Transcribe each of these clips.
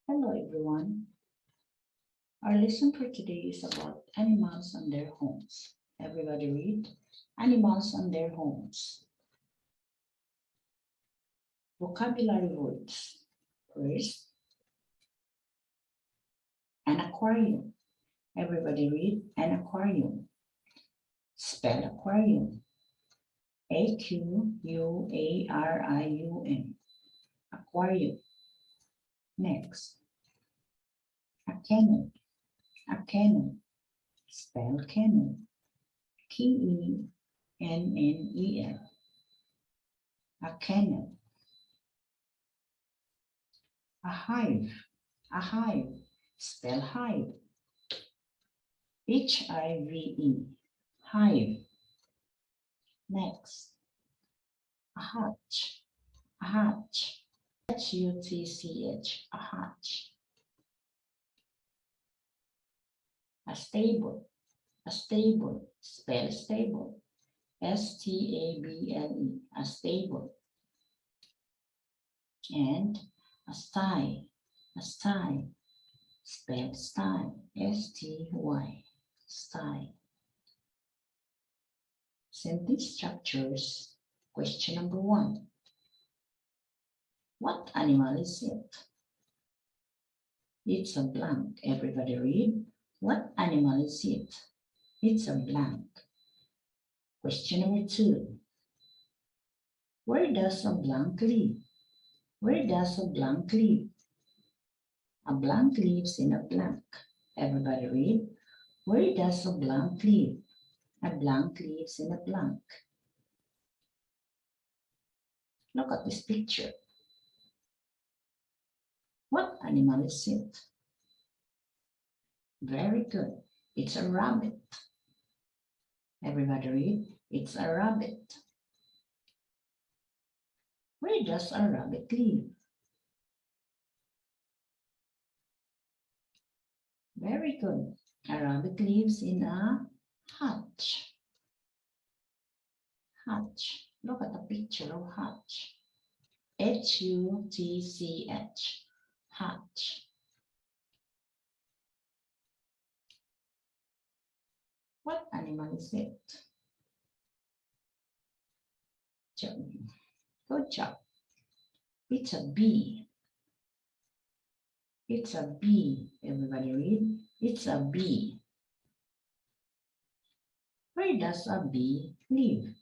Hello everyone. Our lesson for today is about animals and their homes. Everybody read animals and their homes. Vocabulary words. First, an aquarium. Everybody read an aquarium. Spell aquarium. Aquarium. Aquarium. Next, a kennel. A kennel. Spell kennel. Kennel. A kennel. A hive. A hive. Spell hive. Hive. Hive. Next, a hatch. A hatch. Hutch. A hatch. A stable. A stable. Spell stable. Stable. A stable. And a sty. A sty. Spell sty. Sty. Sty. Sentence structures. Question number 1. What animal is it? It's a blank. Everybody read. What animal is it? It's a blank. Question number 2. Where does a blank live? Where does a blank live? A blank lives in a blank. Everybody read. Where does a blank live? A blank lives in a blank. Look at this picture. What animal is it? Very good. It's a rabbit. Everybody read. It's a rabbit. Where does a rabbit live? Very good. A rabbit lives in a hutch. Hutch. Look at the picture of hutch. Hutch. Hutch. What animal is it? Good job. It's a bee. It's a bee. Everybody read. It's a bee. Where does a bee live?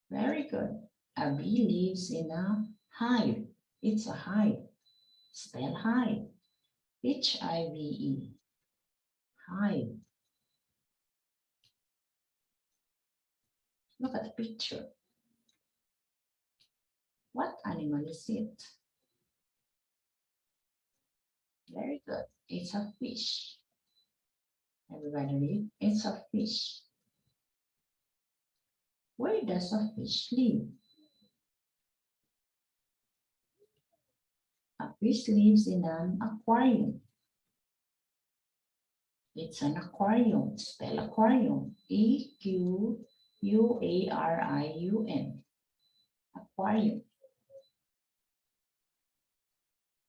Very good. A bee lives in a hive. It's a hive. Spell hive. Hive. Hive. Look at the picture. What animal is it? Very good. It's a fish. Everybody read. It's a fish. Where does a fish live? A fish lives in an aquarium. It's an aquarium. Spell aquarium. Aquarium. Aquarium.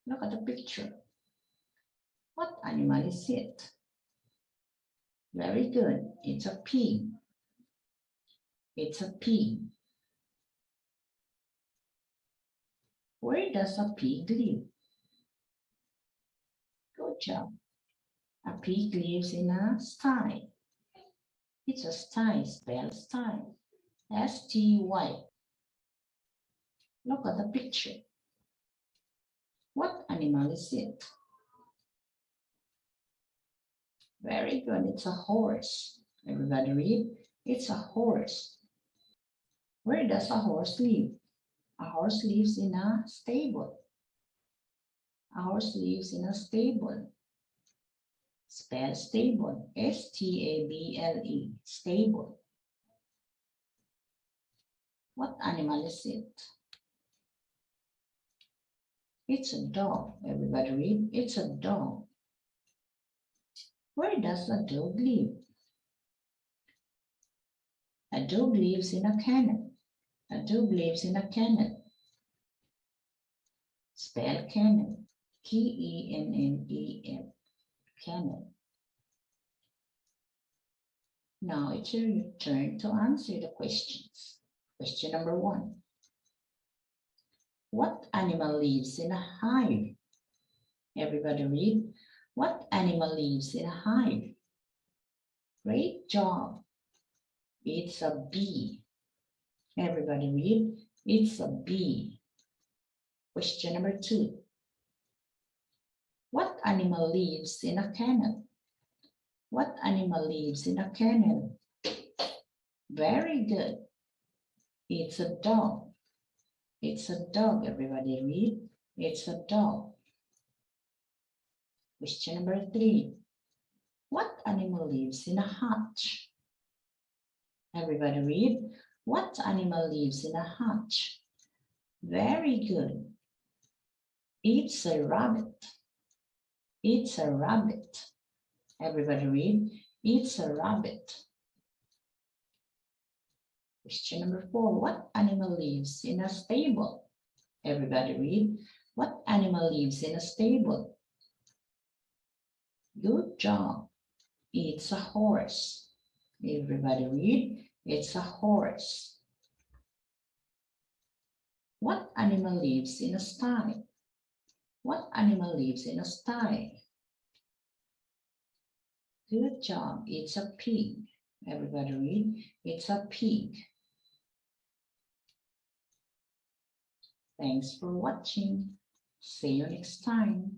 Look at the picture. What animal is it? Very good. It's a pig. It's a pig. Where does a pig live? Good job. A pig lives in a sty. It's a sty. Spell sty. Sty. Look at the picture. What animal is it? Very good. It's a horse. Everybody read. It's a horse. Where does a horse live? A horse lives in a stable. A horse lives in a stable. Spell stable. Stable. Stable. What animal is it? It's a dog. Everybody read. It's a dog. Where does a dog live? A dog lives in a kennel. A dog lives in a kennel. Spell kennel. Kennel. Kennel. Now it's your turn to answer the questions. Question number 1. What animal lives in a hive? Everybody read. What animal lives in a hive? Great job. It's a bee. Everybody read. It's a bee. Question number 2. What animal lives in a kennel? What animal lives in a kennel? Very good. It's a dog. It's a dog. Everybody read. It's a dog. Question number 3. What animal lives in a hutch? Everybody read. What animal lives in a hutch? Very good. It's a rabbit. It's a rabbit. Everybody read. It's a rabbit. Question number 4. What animal lives in a stable? Everybody read. What animal lives in a stable? Good job. It's a horse. Everybody read. It's a horse. What animal lives in a sty? What animal lives in a sty? Good job. It's a pig. Everybody read. It's a pig. Thanks for watching. See you next time.